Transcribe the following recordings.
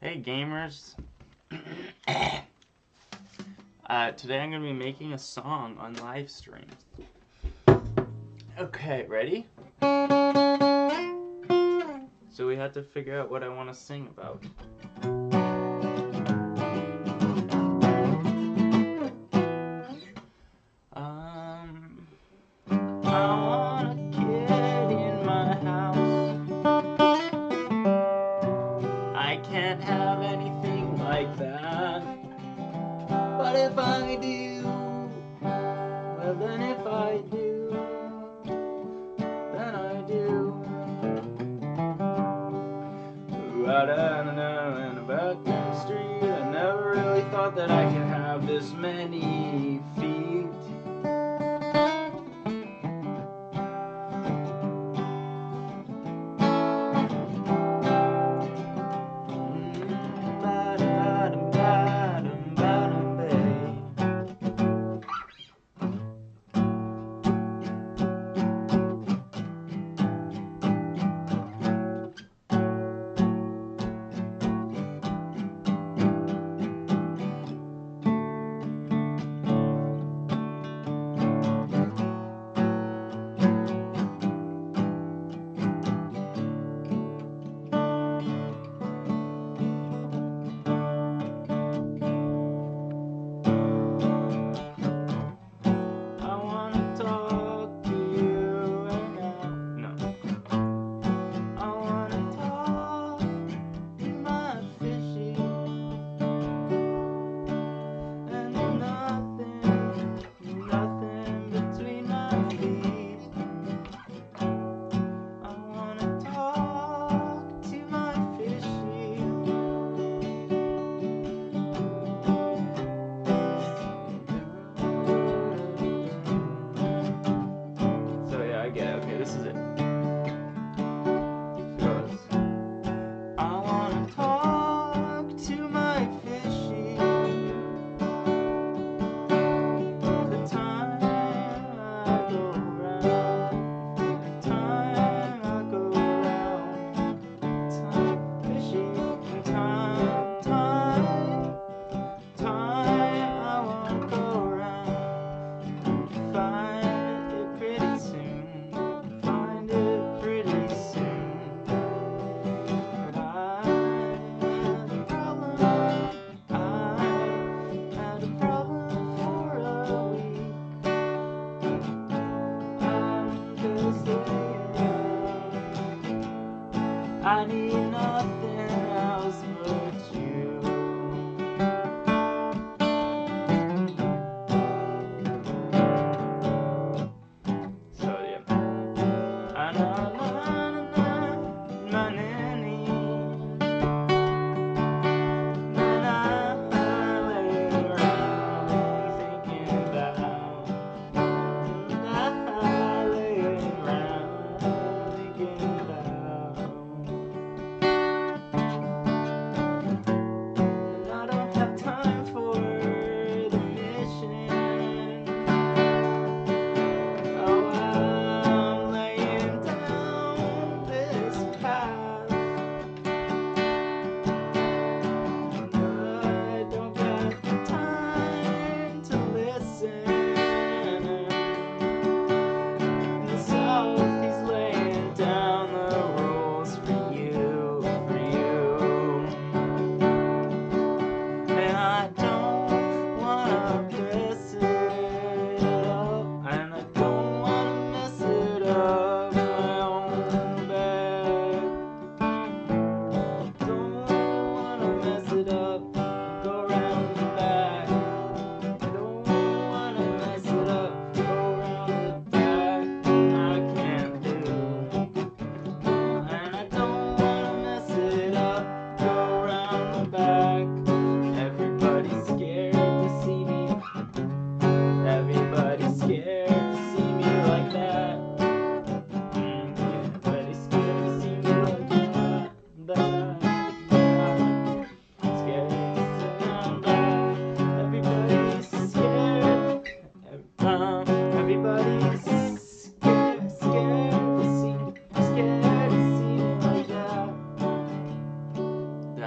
Hey gamers. Today I'm going to be making a song on live stream. Okay, ready? So we have to figure out what I want to sing about. I want a kid in my house. I can't have anything like that. But if I do, well then if I do, then I do. Right and about the street, I never really thought that I could have this many feet.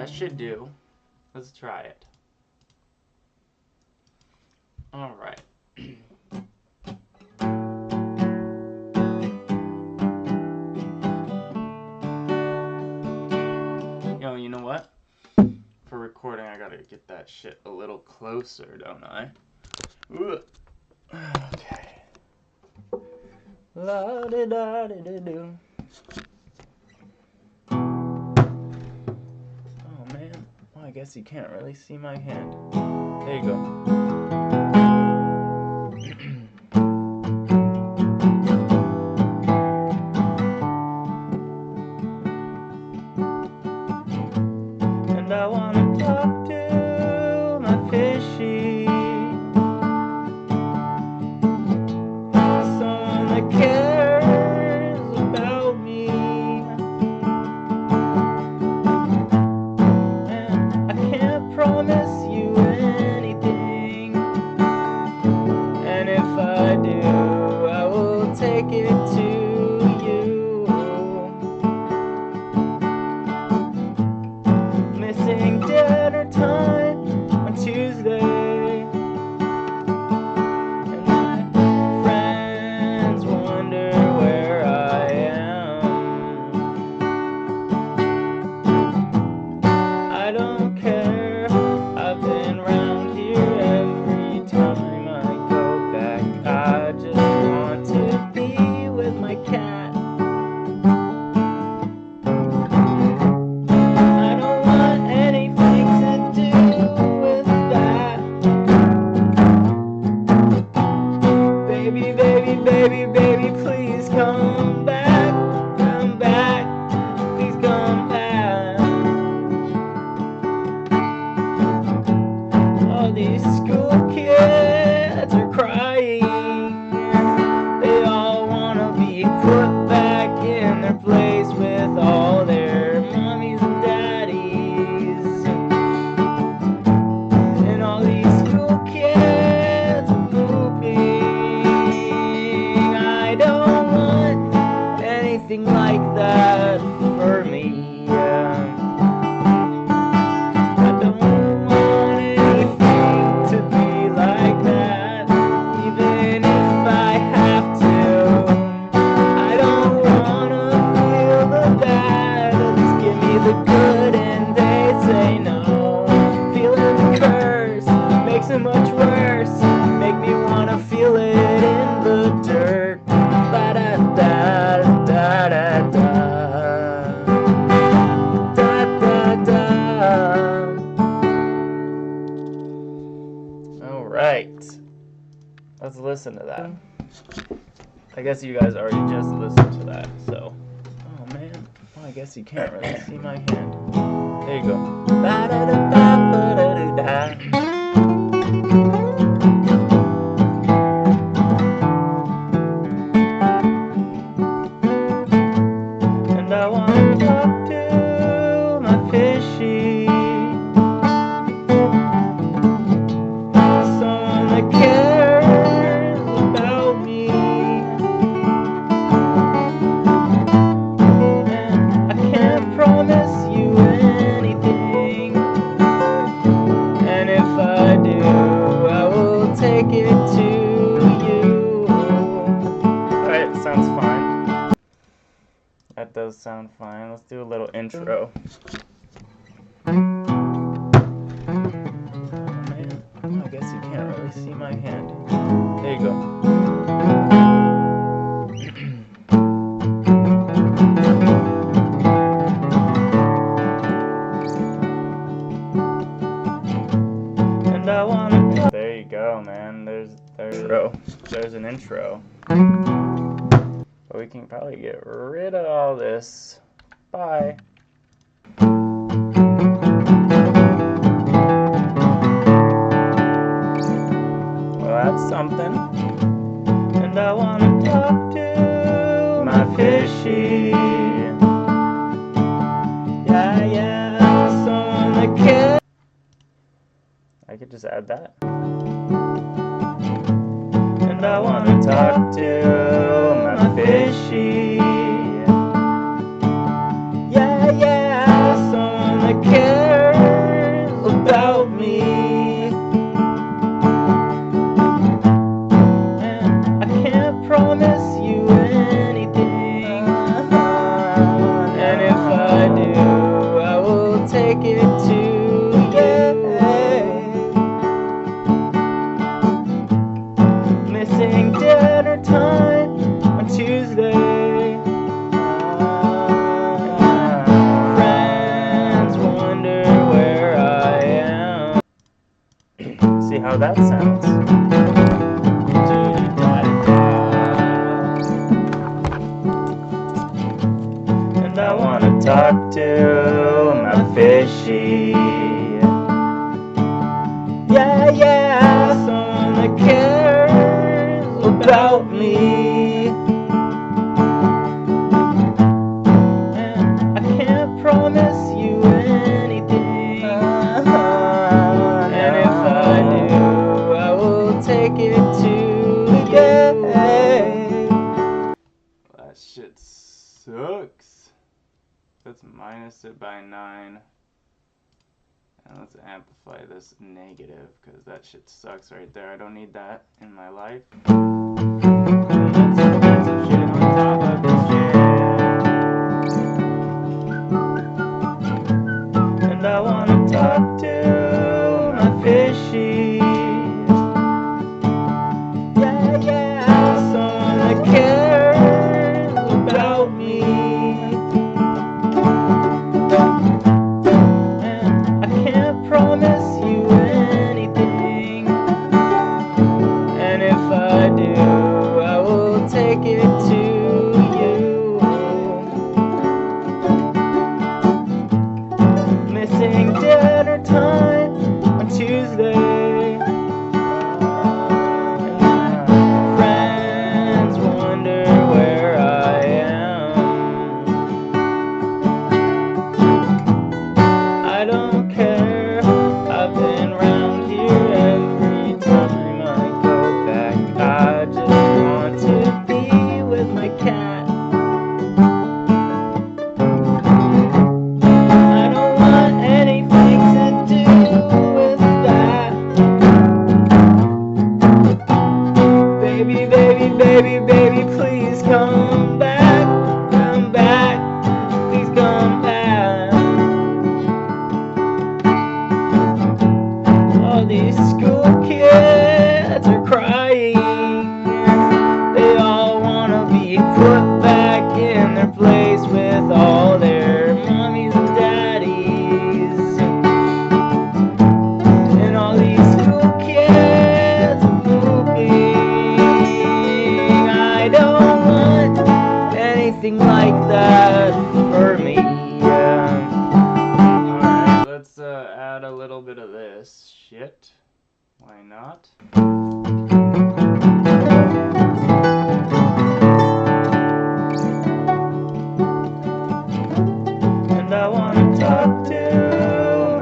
That should do. Let's try it. Alright. Yo, you know what? For recording, I gotta get that shit a little closer, don't I? Okay. La da da da da do. Oh man. Well, I guess you can't really see my hand. There you go. And I wanna talk to my fishy. Someone that cares about me. And I can't promise you anything. And if I do, I will take it to you. Missing dinner time on Tuesday. And my friends wonder where I am. I don't care, I've been round here every time I go back. I just want to be with my cat. I don't want anything to do with that. Baby, baby, baby, baby, please come back. Come back, please come back. All these school kids are crying. They all wanna be put back in their place with all their mommies and daddies. And all these school kids are pooping. I don't want anything like that for me. I don't want anything to be like that, even if I have to. I don't wanna feel the bad, just give me the good and they say no. Feeling the curse makes it much worse, make me wanna feel it in the dirt. Da da da da da da. Da da da. Alright. Let's listen to that. I guess you guys already just listened to that, so. Oh man. Well, I guess you can't really see my hand. There you go. Ba-da-da-da-ba-da-da-da. And I wanna talk to my fishy. Someone that cares about me. And I can't promise you anything. And if I do, I will take it to you. Alright, sounds fine. That does sound fine. Let's do a little intro. Oh man. Well, I guess you can't really see my hand. There you go. And I wanna. There you go, man. There's an intro. But we can probably get rid of all this. Bye. Well, that's something. And I wanna talk to my fishy. Yeah, yeah, someone that cares. I could just add that. And I wanna talk to my fishy. Yeah, yeah, someone that cares. how that sounds. And I wanna talk to my fishy. Yeah, yeah, someone that cares about me. And I can't promise you anything. And if I do, I will take it to you. That shit sucks. Let's minus it by 9. And let's amplify this negative, because that shit sucks right there. I don't need that in my life. Let's put some shit on top of this shit. And I wanna talk to my fishy. Yeah, yeah, someone that cares about me. Promise you anything, and if I do, I will take it to you. Missing dinner time on Tuesday, and my friends wonder where I am. I don't care. I've been round here every time I go back. I just want to be with my cat. I don't want anything to do with that. Baby, baby, baby, baby, please come back. Come back. Please come back. All these school kids are crying. They all wanna be put back in their place with all their mommies and daddies. And all these school kids are pooping. I don't want anything like that for me. Alright, let's add a little bit of this shit. Why not? And I wanna talk to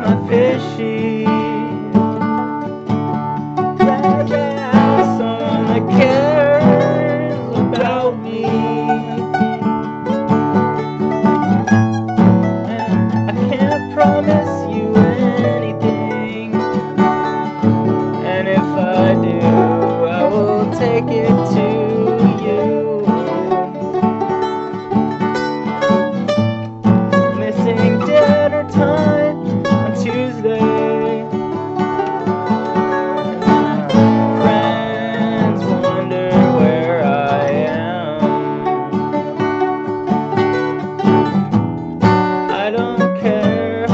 my fishy. Yeah, yeah, someone that cares about me. And I can't promise you anything. And if I do, I will take it to you. Missing dinner time on Tuesday. Friends wonder where I am. I don't care.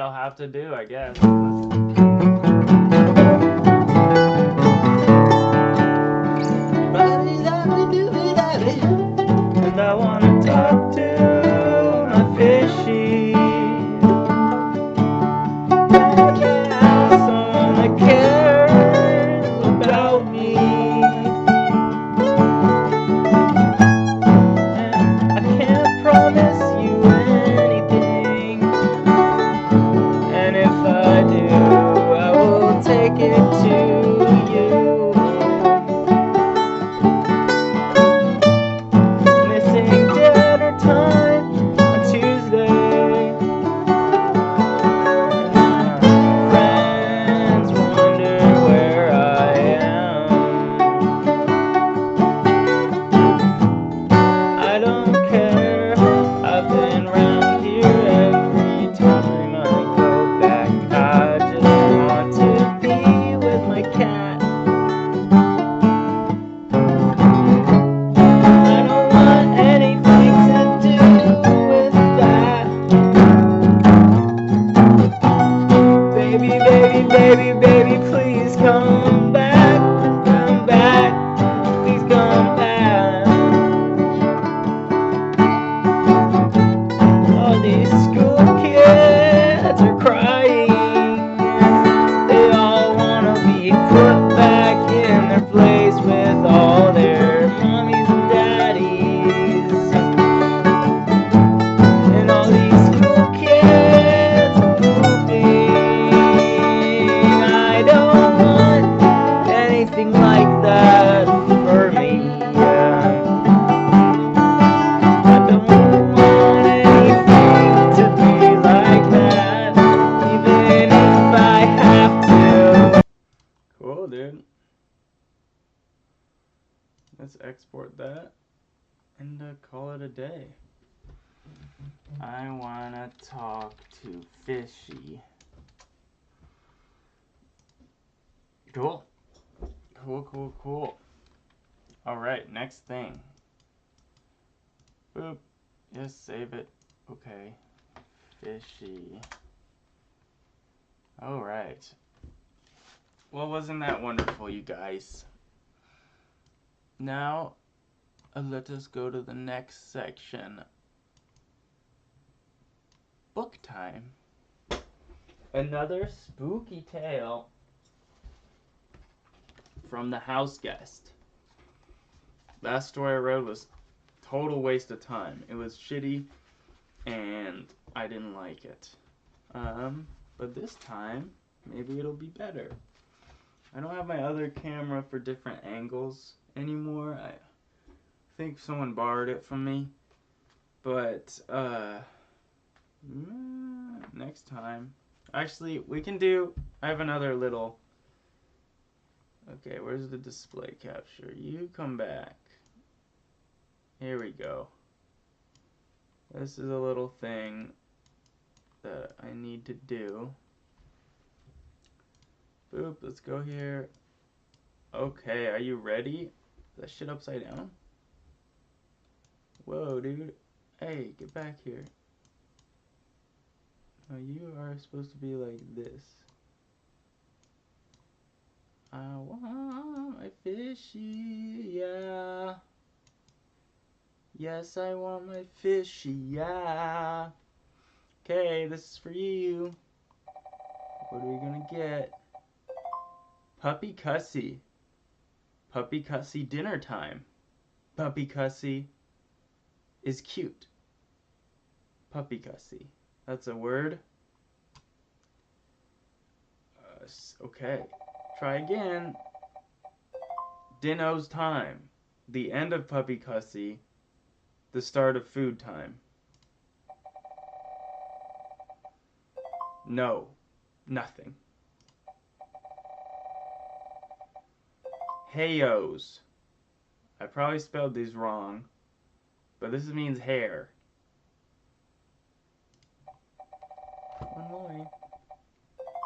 I'll have to do, I guess. And I wanna talk to my fishy. Yeah, someone that cares about me. And I can't promise you anything. And if I do, I will take it to you. Missing dinner time on Tuesday. Friends wonder where I am. I don't care, I've been round here every time I go back. I just want to be with my cat. I don't want anything to do with that. Baby, baby, baby, baby, please come back, please come back. All these school kids are crying. They all wanna be put back in their place with all their mommies and daddies. And all these school kids are pooping. I don't want anything like that for me. I don't want anything to be like that, even if I have to. Cool, dude. Let's export that and call it a day. I wanna talk to Fishy. Cool. Cool. Alright, next thing. Boop. Just save it. Okay. Fishy. Alright. Well, wasn't that wonderful, you guys? Now, let us go to the next section. Book time. Another spooky tale from the house guest. Last story I read was total waste of time. It was shitty and I didn't like it. But this time, maybe it'll be better. I don't have my other camera for different angles anymore. I think someone borrowed it from me. But, next time. Actually, we can do, I have another little, okay, where's the display capture? You come back. Here we go. This is a little thing that I need to do. Boop, let's go here. Okay, are you ready? Is that shit upside down? Whoa, dude. Hey, get back here. No, you are supposed to be like this. I want my fishy, yeah. Yes, I want my fishy, yeah. Okay, this is for you. What are we gonna get? Puppy Cussy. Puppy Cussy dinner time. Puppy Cussy is cute. Puppy Cussy. That's a word. Okay. Try again. Dinno's time. The end of Puppy Cussy. The start of food time. No. Nothing. Hayos. I probably spelled these wrong, but this means hair. One more.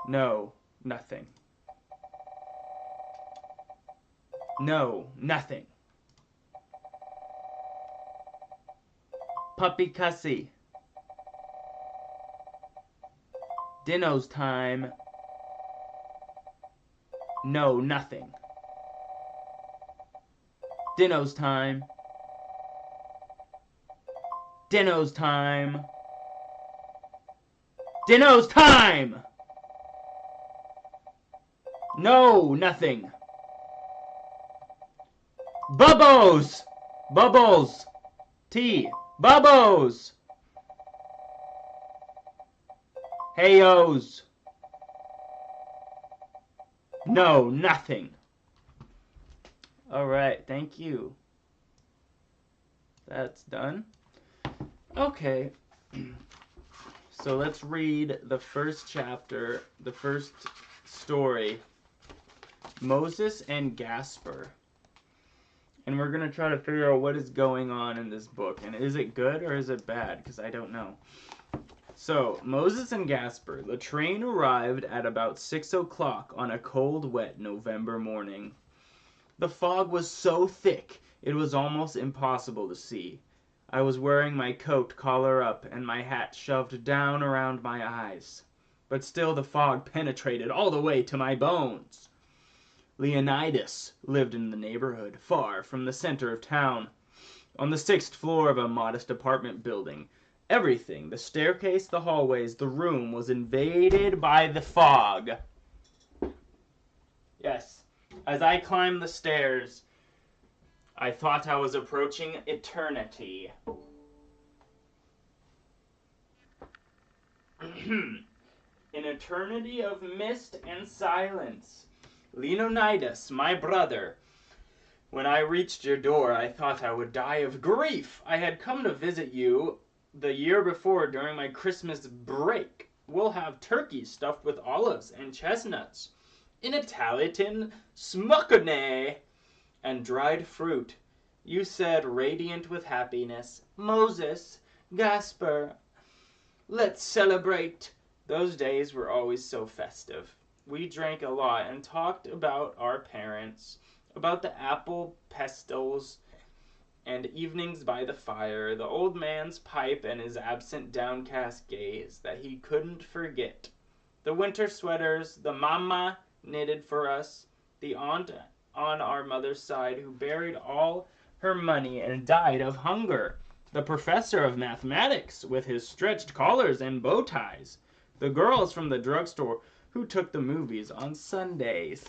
No, nothing. No, nothing. Puppy Cussy. Dinno's time. No, nothing. Dinno's time. Dinno's time. Dinno's time! No, nothing. Bubbles! Bubbles! T. Bubbles! Heyos! No, nothing. Alright, thank you. That's done. Okay. So let's read the first chapter, the first story, Moses and Gasper. And we're going to try to figure out what is going on in this book. And is it good or is it bad? Because I don't know. So, Moses and Gasper. The train arrived at about 6 o'clock on a cold, wet November morning. The fog was so thick it was almost impossible to see. I was wearing my coat collar up and my hat shoved down around my eyes. But still the fog penetrated all the way to my bones. Leonidas lived in the neighborhood, far from the center of town, on the 6th floor of a modest apartment building. Everything, the staircase, the hallways, the room, was invaded by the fog. Yes, as I climbed the stairs, I thought I was approaching eternity. An eternity of mist and silence. Leonidas, my brother. When I reached your door, I thought I would die of grief. I had come to visit you the year before during my Christmas break. We'll have turkey stuffed with olives and chestnuts, in Italian smuckone, and dried fruit. You said, radiant with happiness, Moses, Gasper, let's celebrate. Those days were always so festive. We drank a lot and talked about our parents, about the apple pestles and evenings by the fire, the old man's pipe and his absent downcast gaze that he couldn't forget, the winter sweaters the mama knitted for us, the aunt on our mother's side who buried all her money and died of hunger, the professor of mathematics with his stretched collars and bow ties, the girls from the drugstore who took the movies on Sundays.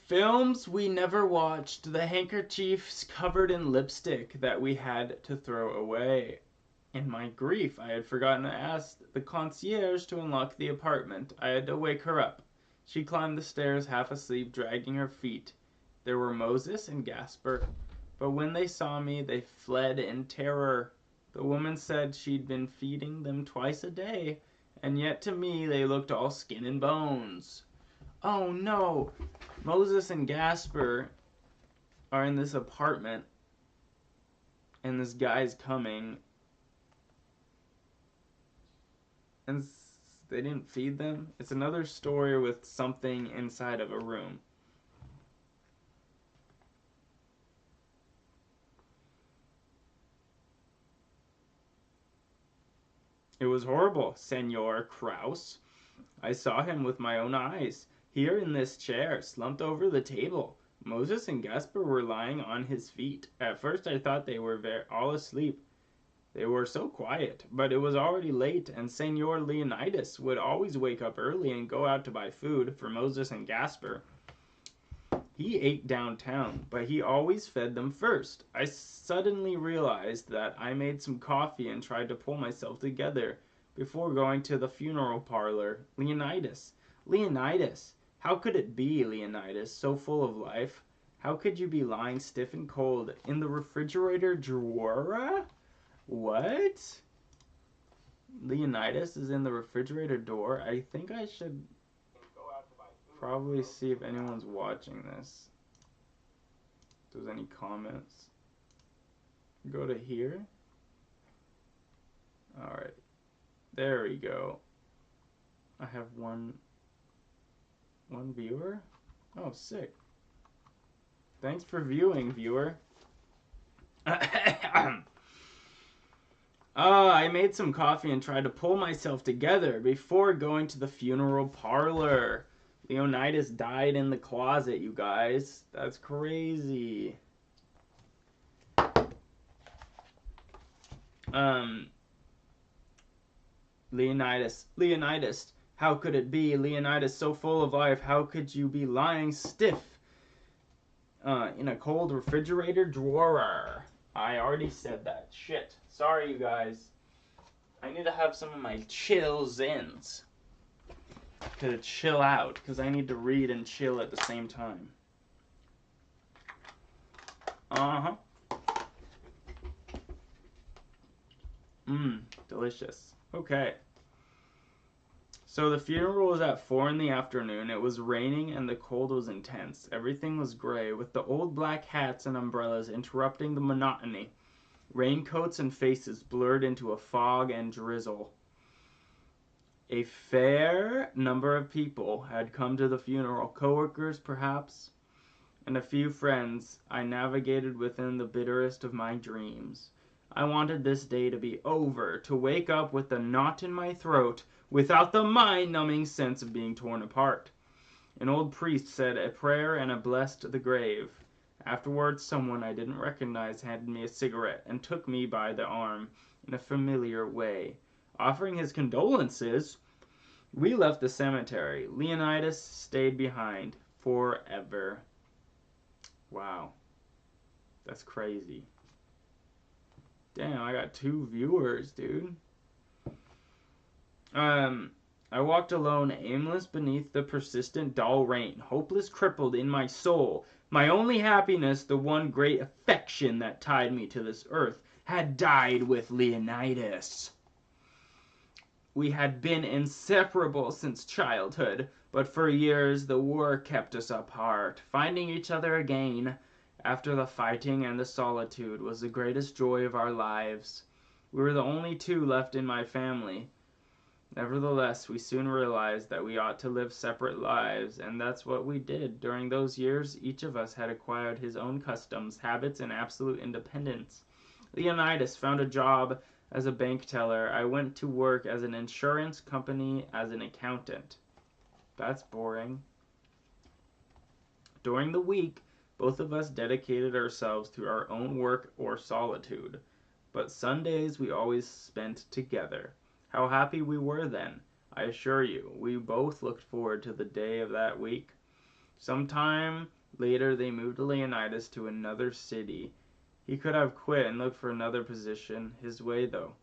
Films we never watched, the handkerchiefs covered in lipstick that we had to throw away. In my grief, I had forgotten to ask the concierge to unlock the apartment. I had to wake her up. She climbed the stairs half asleep, dragging her feet. There were Moses and Gasper, but when they saw me, they fled in terror. The woman said she'd been feeding them twice a day, and yet to me they looked all skin and bones. Oh no! Moses and Gasper are in this apartment, and this guy's coming, and they didn't feed them. It's another story with something inside of a room. It was horrible, Senor Kraus. I saw him with my own eyes, here in this chair, slumped over the table. Moses and Gasper were lying on his feet. At first I thought they were all asleep. They were so quiet, but it was already late, and Senor Leonidas would always wake up early and go out to buy food for Moses and Gasper. He ate downtown, but he always fed them first. I suddenly realized that I made some coffee and tried to pull myself together before going to the funeral parlor. Leonidas, how could it be, Leonidas, so full of life? How could you be lying stiff and cold in the refrigerator drawer? What? Leonidas is in the refrigerator door? I think I should probably see if anyone's watching this. If there's any comments. Go to here. Alright. There we go. I have one viewer? Oh, sick. Thanks for viewing, viewer. I made some coffee and tried to pull myself together before going to the funeral parlor. Leonidas died in the closet, you guys. That's crazy. Um, Leonidas, how could it be? Leonidas, so full of life, how could you be lying stiff in a cold refrigerator drawer? I already said that. Shit. Sorry, you guys. I need to have some of my chill zins to chill out, because I need to read and chill at the same time. Uh-huh. Delicious. Okay. So the funeral was at 4 in the afternoon. It was raining and the cold was intense. Everything was gray, with the old black hats and umbrellas interrupting the monotony. Raincoats and faces blurred into a fog and drizzle. A fair number of people had come to the funeral, coworkers perhaps, and a few friends. I navigated within the bitterest of my dreams. I wanted this day to be over, to wake up with the knot in my throat, without the mind-numbing sense of being torn apart. An old priest said a prayer and blessed the grave. Afterwards, someone I didn't recognize handed me a cigarette and took me by the arm in a familiar way. Offering his condolences, we left the cemetery. Leonidas stayed behind forever. Wow. That's crazy. Damn, I got 2 viewers, dude. I walked alone, aimless beneath the persistent dull rain, hopeless crippled in my soul. My only happiness, the one great affection that tied me to this earth, had died with Leonidas. We had been inseparable since childhood, but for years the war kept us apart. Finding each other again, after the fighting and the solitude, was the greatest joy of our lives. We were the only 2 left in my family. Nevertheless, we soon realized that we ought to live separate lives, and that's what we did. During those years, each of us had acquired his own customs, habits, and absolute independence. Leonidas found a job as a bank teller. I went to work as an insurance company as an accountant. That's boring. During the week, both of us dedicated ourselves to our own work or solitude, but Sundays we always spent together. How happy we were then! I assure you, we both looked forward to the day of that week. Sometime later they moved Leonidas to another city. He could have quit and looked for another position. His way, though,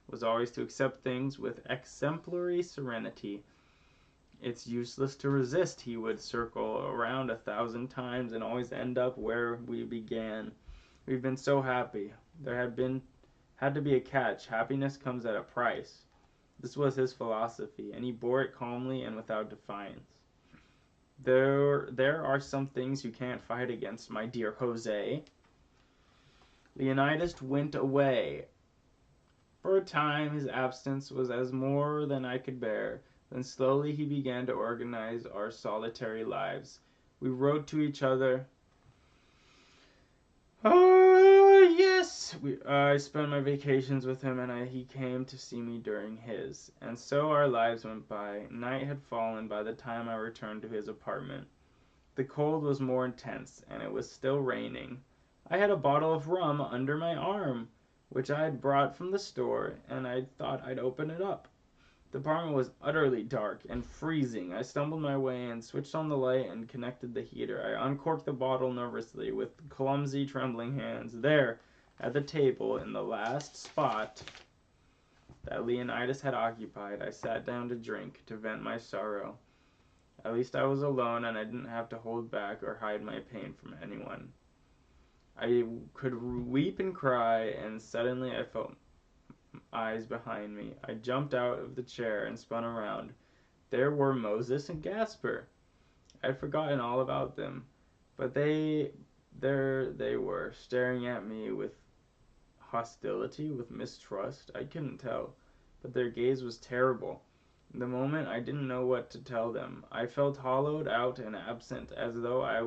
was always to accept things with exemplary serenity. It's useless to resist. He would circle around 1,000 times and always end up where we began. We've been so happy. There had to be a catch. Happiness comes at a price. This was his philosophy, and he bore it calmly and without defiance. There are some things you can't fight against, my dear Jose. Leonidas went away. For a time his absence was as more than I could bear. Then slowly he began to organize our solitary lives. We wrote to each other. Oh, yes! I spent my vacations with him, and he came to see me during his. And so our lives went by. Night had fallen by the time I returned to his apartment. The cold was more intense, and it was still raining. I had a bottle of rum under my arm, which I had brought from the store, and I thought I'd open it up. The apartment was utterly dark and freezing. I stumbled my way in, switched on the light, and connected the heater. I uncorked the bottle nervously with clumsy, trembling hands. There, at the table, in the last spot that Leonidas had occupied, I sat down to drink, to vent my sorrow. At least I was alone, and I didn't have to hold back or hide my pain from anyone. I could weep and cry, and suddenly I felt eyes behind me. I jumped out of the chair and spun around. There were Moses and Gasper. I had forgotten all about them, but there they were, staring at me with hostility, with mistrust. I couldn't tell, but their gaze was terrible. In the moment, I didn't know what to tell them. I felt hollowed out and absent, as though I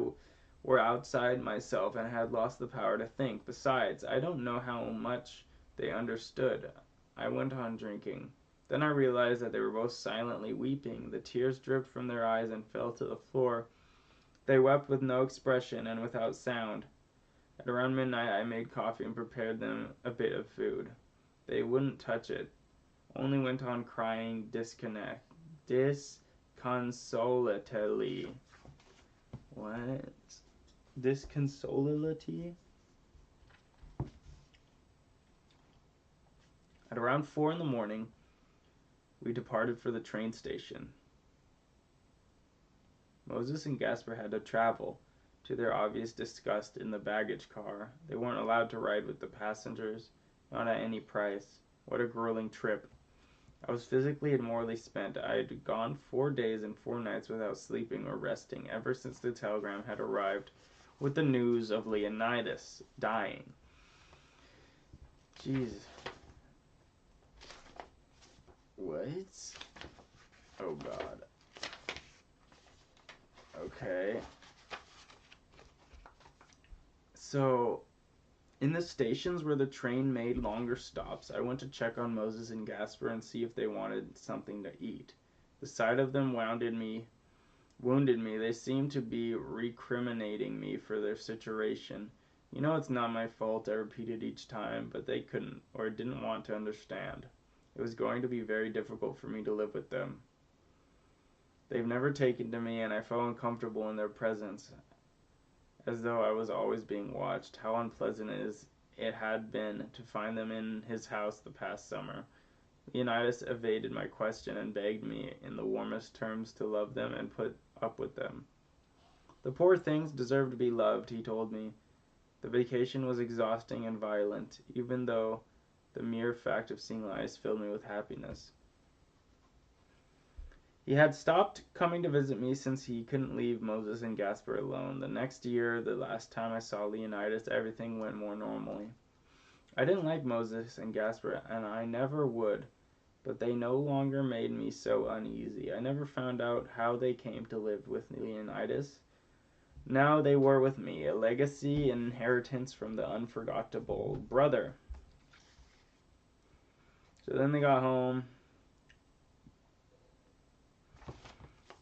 or outside myself and had lost the power to think. Besides, I don't know how much they understood. I went on drinking. Then I realized that they were both silently weeping. The tears dripped from their eyes and fell to the floor. They wept with no expression and without sound. At around midnight, I made coffee and prepared them a bit of food. They wouldn't touch it, only went on crying disconsolately. What? Disconsolately? At around 4 in the morning, we departed for the train station. Moses and Gasper had to travel, to their obvious disgust, in the baggage car. They weren't allowed to ride with the passengers, not at any price. What a grueling trip. I was physically and morally spent. I had gone 4 days and 4 nights without sleeping or resting, ever since the telegram had arrived with the news of Leonidas dying. Jeez. What? Oh god. Okay. So, in the stations where the train made longer stops, I went to check on Moses and Gasper and see if they wanted something to eat. The sight of them wounded me. They seemed to be recriminating me for their situation. You know it's not my fault, I repeated each time, but they couldn't or didn't want to understand. It was going to be very difficult for me to live with them. They've never taken to me, and I felt uncomfortable in their presence, as though I was always being watched. How unpleasant it had been to find them in his house the past summer. Leonidas evaded my question and begged me in the warmest terms to love them and put up with them. The poor things deserved to be loved, he told me. The vacation was exhausting and violent, even though the mere fact of seeing lice filled me with happiness. He had stopped coming to visit me since he couldn't leave Moses and Gasper alone. The next year, the last time I saw Leonidas, everything went more normally. I didn't like Moses and Gasper, and I never would, but they no longer made me so uneasy. I never found out how they came to live with Leonidas. Now they were with me, a legacy, an inheritance from the unforgettable brother. So then they got home.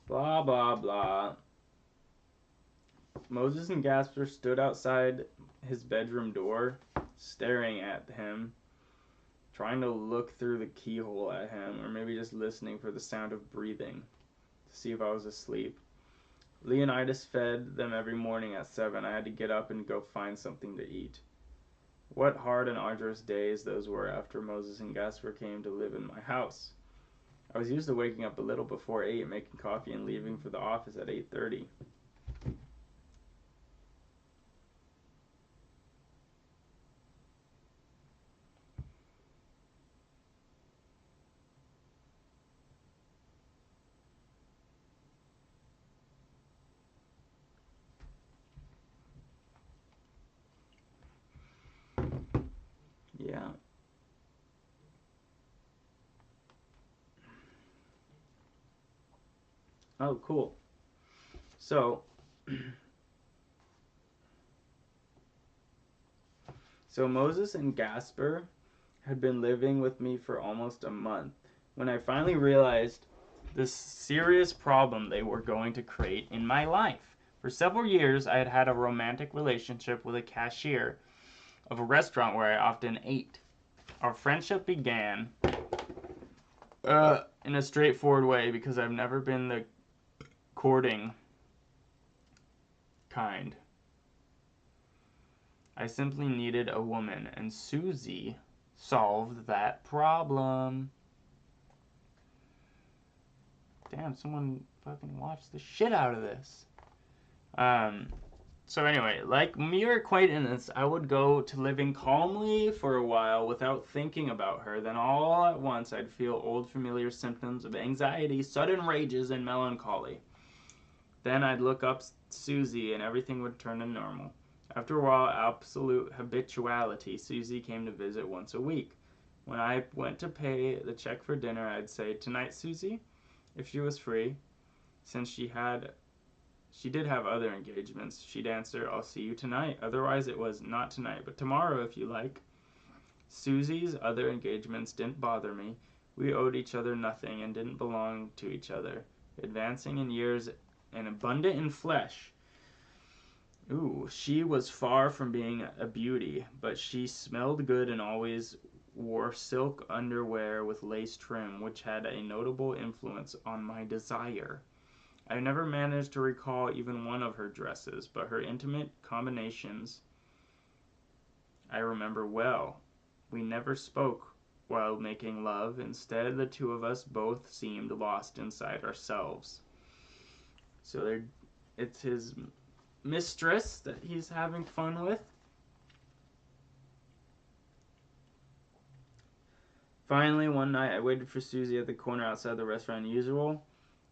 Blah, blah, blah. Moses and Gasper stood outside his bedroom door, staring at him, trying to look through the keyhole at him, or maybe just listening for the sound of breathing to see if I was asleep. Leonidas fed them every morning at 7. I had to get up and go find something to eat. What hard and arduous days those were after Moses and Gasper came to live in my house. I was used to waking up a little before 8, making coffee, and leaving for the office at 8:30. Yeah. Oh, cool. So, so Moses and Gasper had been living with me for almost a month when I finally realized the serious problem they were going to create in my life. For several years, I had had a romantic relationship with a cashier of a restaurant where I often ate. Our friendship began in a straightforward way because I've never been the courting kind. I simply needed a woman, and Susie solved that problem. Damn, someone fucking watched the shit out of this. So anyway, like mere acquaintance, I would go to living calmly for a while without thinking about her. Then all at once I'd feel old familiar symptoms of anxiety, sudden rages, and melancholy. Then I'd look up Susie and everything would turn to normal. After a while, absolute habituality, Susie came to visit once a week. When I went to pay the check for dinner, I'd say, "Tonight, Susie?" if she was free, since she had She did have other engagements. She'd answer, "I'll see you tonight." Otherwise, it was, "Not tonight, but tomorrow if you like." Susie's other engagements didn't bother me. We owed each other nothing and didn't belong to each other. Advancing in years and abundant in flesh. Ooh, she was far from being a beauty, but she smelled good and always wore silk underwear with lace trim, which had a notable influence on my desire. I never managed to recall even one of her dresses, but her intimate combinations I remember well. We never spoke while making love. Instead, the two of us both seemed lost inside ourselves. So it's his mistress that he's having fun with. Finally, one night I waited for Susie at the corner outside the restaurant as usual,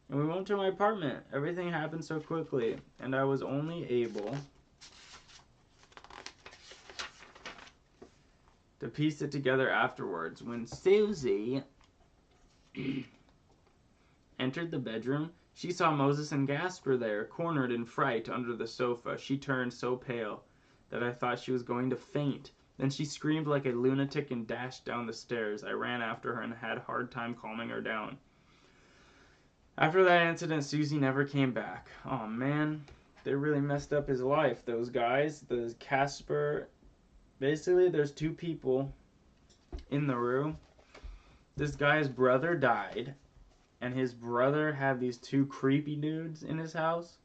and we went to my apartment. Everything happened so quickly, and I was only able to piece it together afterwards. When Susie entered the bedroom, she saw Moses and Gasper there, cornered in fright under the sofa. She turned so pale that I thought she was going to faint. Then she screamed like a lunatic and dashed down the stairs. I ran after her and had a hard time calming her down. After that incident, Susie never came back. Oh man, they really messed up his life, those guys. The Casper. Basically, there's two people in the room. This guy's brother died, and his brother had these two creepy dudes in his house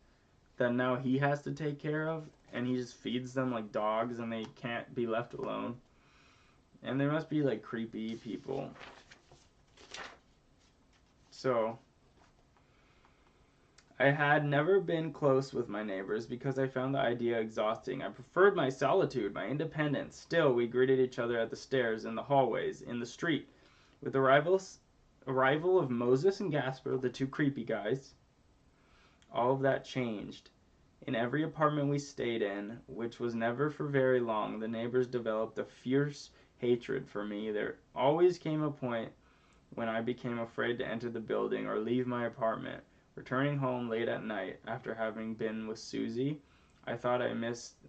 that now he has to take care of, and he just feeds them like dogs, and they can't be left alone. And they must be like creepy people. So I had never been close with my neighbors because I found the idea exhausting. I preferred my solitude, my independence. Still, we greeted each other at the stairs, in the hallways, in the street. With the arrival of Moses and Gasper, the two creepy guys, all of that changed. In every apartment we stayed in, which was never for very long, the neighbors developed a fierce hatred for me. There always came a point when I became afraid to enter the building or leave my apartment. Returning home late at night after having been with Susie, I thought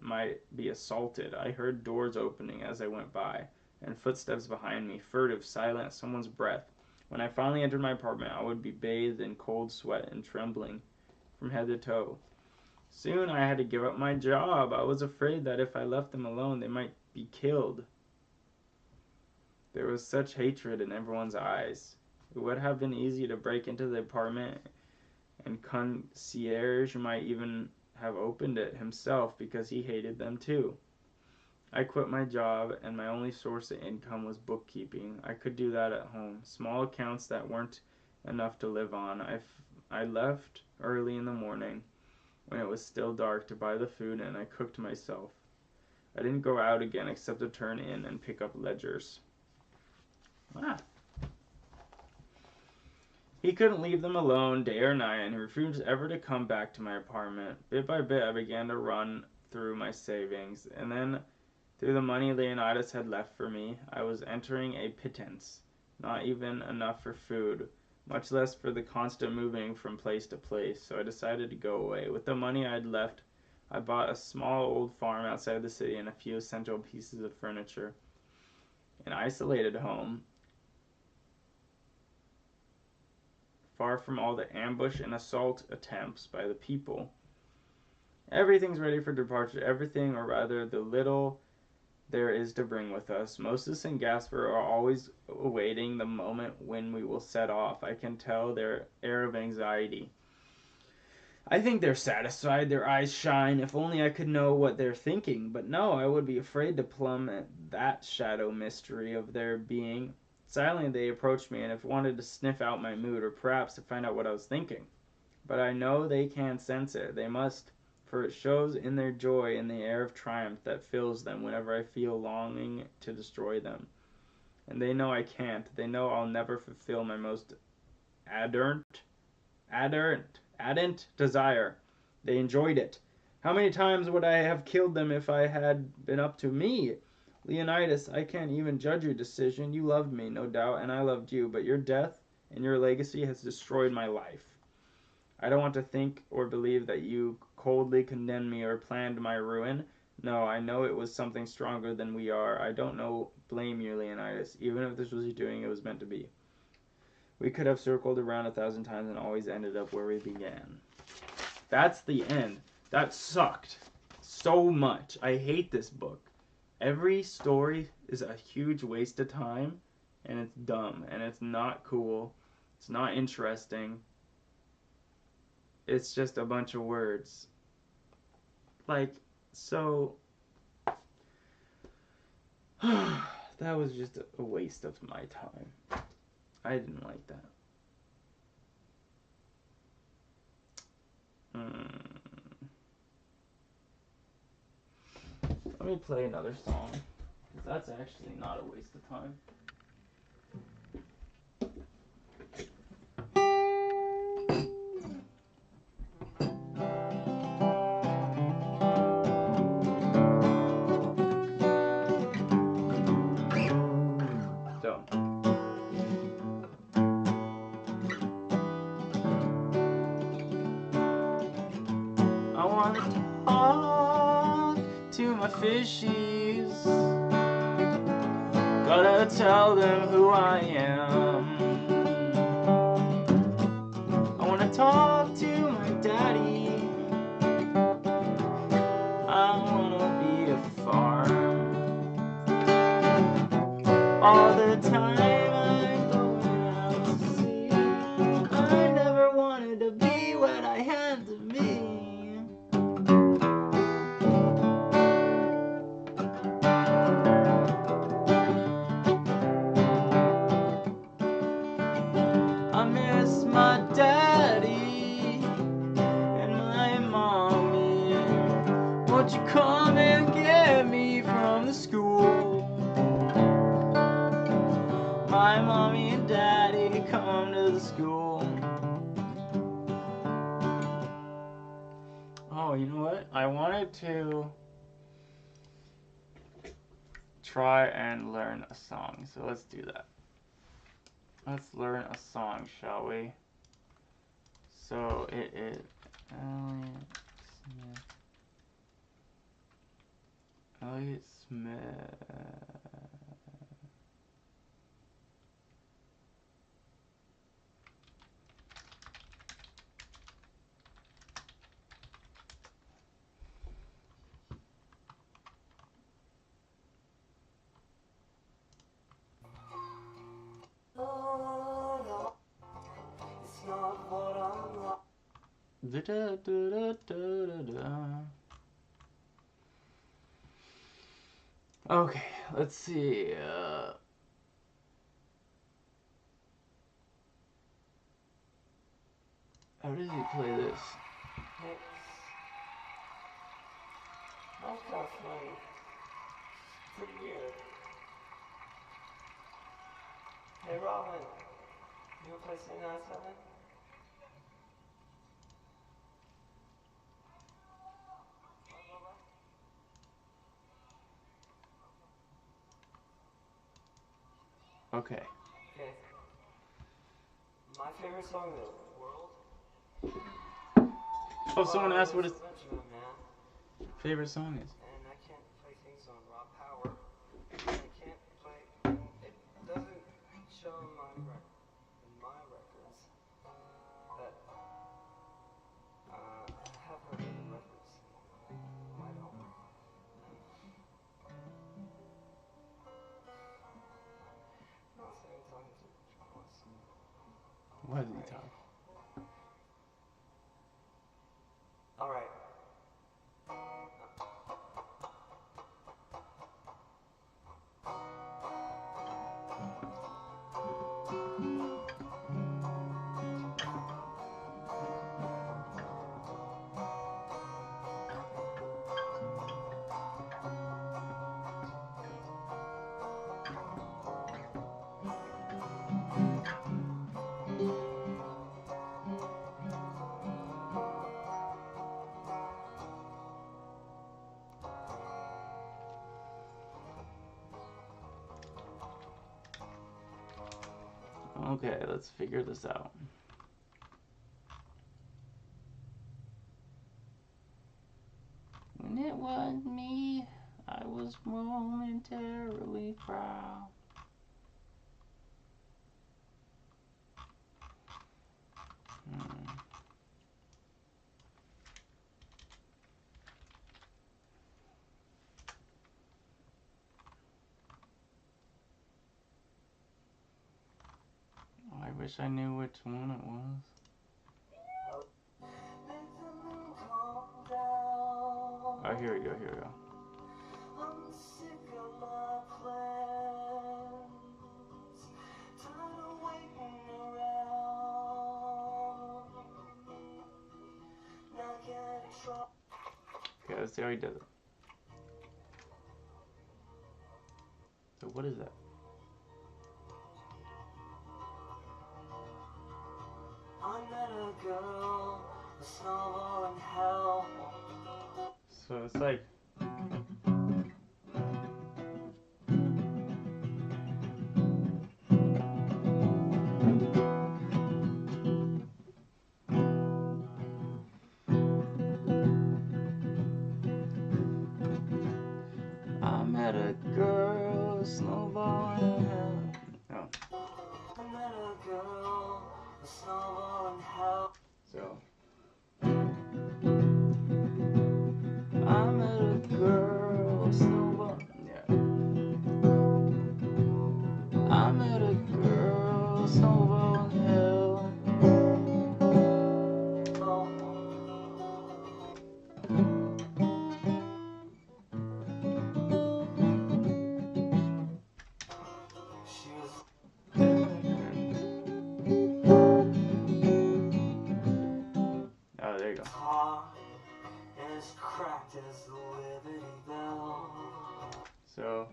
might be assaulted. I heard doors opening as I went by, and footsteps behind me, furtive, silent, someone's breath. When I finally entered my apartment, I would be bathed in cold sweat and trembling from head to toe. Soon I had to give up my job. I was afraid that if I left them alone, they might be killed. There was such hatred in everyone's eyes. It would have been easy to break into the apartment, and concierge might even have opened it himself because he hated them too. I quit my job, and my only source of income was bookkeeping. I could do that at home. Small accounts that weren't enough to live on. I left early in the morning when it was still dark to buy the food, and I cooked myself. I didn't go out again except to turn in and pick up ledgers. He couldn't leave them alone day or night, and he refused ever to come back to my apartment. Bit by bit, I began to run through my savings, and then through the money Leonidas had left for me, I was entering a pittance. Not even enough for food, much less for the constant moving from place to place, so I decided to go away. With the money I'd left, I bought a small old farm outside the city and a few essential pieces of furniture. An isolated home, far from all the ambush and assault attempts by the people. Everything's ready for departure, everything, or rather the little there is to bring with us. Moses and Gasper are always awaiting the moment when we will set off. I can tell their air of anxiety. I think they're satisfied, their eyes shine. If only I could know what they're thinking. But no, I would be afraid to plumb that shadow mystery of their being. Silently they approached me, and if wanted to sniff out my mood, or perhaps to find out what I was thinking. But I know they can sense it. They must, for it shows in their joy and the air of triumph that fills them whenever I feel longing to destroy them. And they know I can't. They know I'll never fulfill my most ardent desire. They enjoyed it. How many times would I have killed them if I had been up to me? Leonidas, I can't even judge your decision. You loved me, no doubt, and I loved you, but your death and your legacy has destroyed my life. I don't want to think or believe that you coldly condemned me or planned my ruin. No, I know it was something stronger than we are. I don't know blame you, Leonidas. Even if this was you doing, it was meant to be. We could have circled around 1,000 times and always ended up where we began. That's the end. That sucked so much. I hate this book. Every story is a huge waste of time, and it's dumb, and it's not cool. It's not interesting. It's just a bunch of words. Like, so... that was just a waste of my time. I didn't like that. Let me play another song. That's actually not a waste of time. So. I want to talk to my fishies. Gotta tell them who I am. I want to talk to my daddy. I want to be a farm. All the time I'm going out to sea. I never wanted to be what I had to be. I miss my daddy and my mommy. Won't you come and get me from the school? My mommy and daddy come to the school. Oh, you know what? I wanted to try and learn a song, so let's do that. Let's learn a song, shall we? So it is Elliot Smith. Da, da, da, da, da, da. Okay, let's see. How does he play this? That's kind of funny. Pretty weird. Hey Robin, you wanna play St. Night 7? Okay. Okay. My favorite song in the world. Oh, someone asked what his Enrichment, man. favorite song is. And I can't play things on raw power. And I can't play. It doesn't show in my records that I have heard of the records. I don't. Not saying talking to Thomas. What is he talking? All right. Okay, let's figure this out. me, I was momentarily proud. I wish I knew which one it was. Oh, here we go, here we go. I'm sick of my plans, tired of waiting around. Now can I try? Okay, let's see how he does it. So what is that? I met a girl, a snowball in hell. So it's like I met a girl, a snowball in hell. Oh. I met a girl, a snowball in hell. So I met a girl, a snowball. Yeah. I met a girl, a snowball in hell. She was Oh, there you go. hard and as cracked as the Liberty Bell. So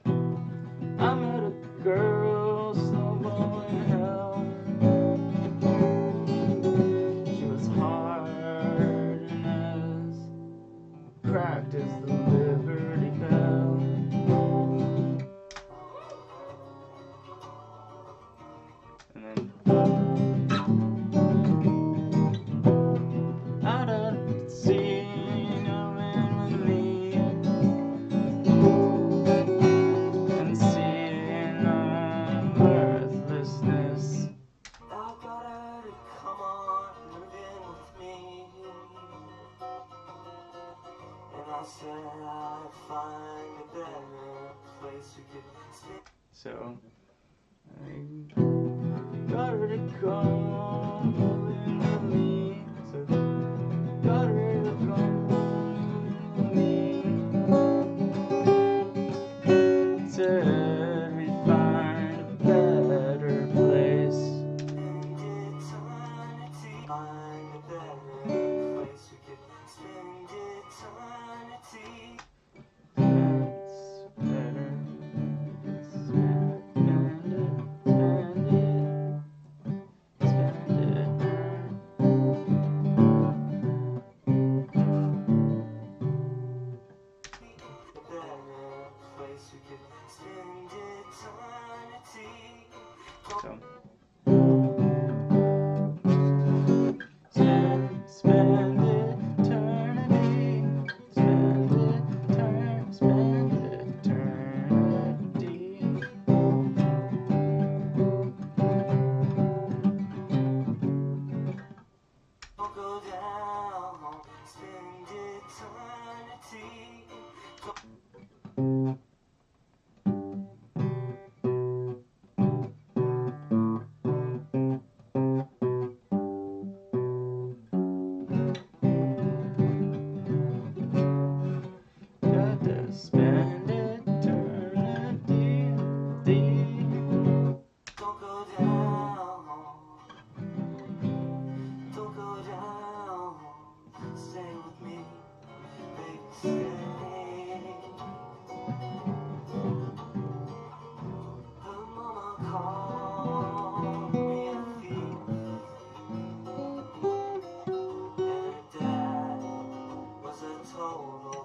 I met a girl, snowball in hell. She was hard and as cracked as the Liberty Bell. And then out of the sea, no man with me. And seeing worthlessness. I got her to come on, move in with me. And I said I'd find a better place we could spend. So I got her to come in with me. So got her to come with me. Said we find a better place. Spend eternity. Find a better place we could spend eternity. It's better. Spend it. A better place we could spend eternity. So spend eternity. Spend eternity. Don't go down, spend eternity. Got to spend eternity. Don't go down, don't go down. Stay with me, baby, stay. Her mama called me a thief, and her dad was a total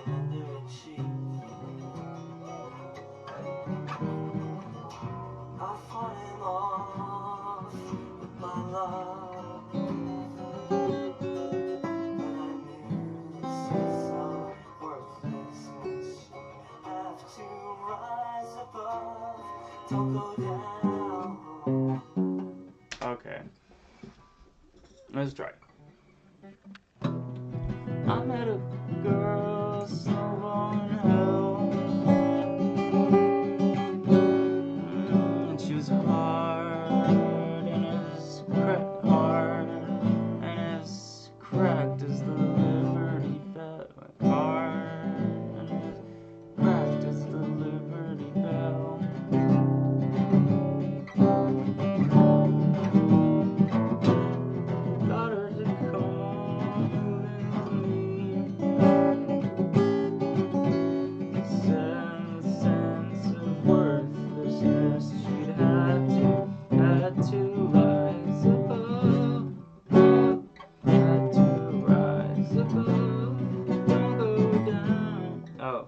commander-in-chief. I fought him off with my love, but I knew since Don't go down. Okay. Let's try. I met a girl, snowballing hell. And she was hard and as hard and as cracked as the Liberty Bell. Hard and as cracked as the Liberty Bell. Got her to come on moving with me. Sense of worthlessness, she'd had to rise above, had to rise above, don't go down. Oh.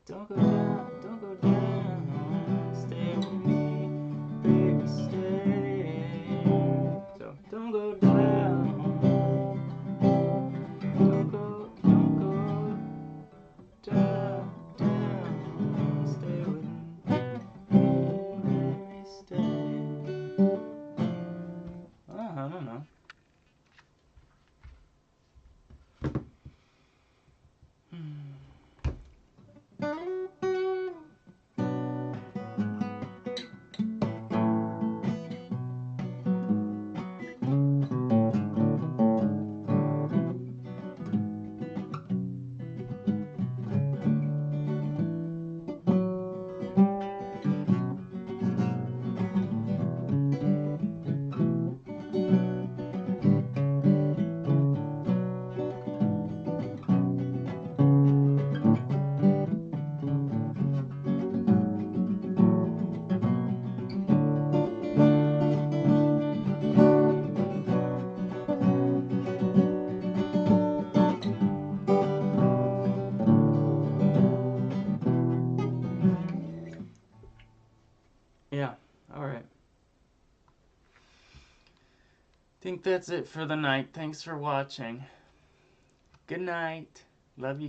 Don't go down, stay with me, baby, stay. So don't go down, don't go down, stay with me, baby, stay. I don't know. Yeah, alright. Think that's it for the night. Thanks for watching. Good night. Love you.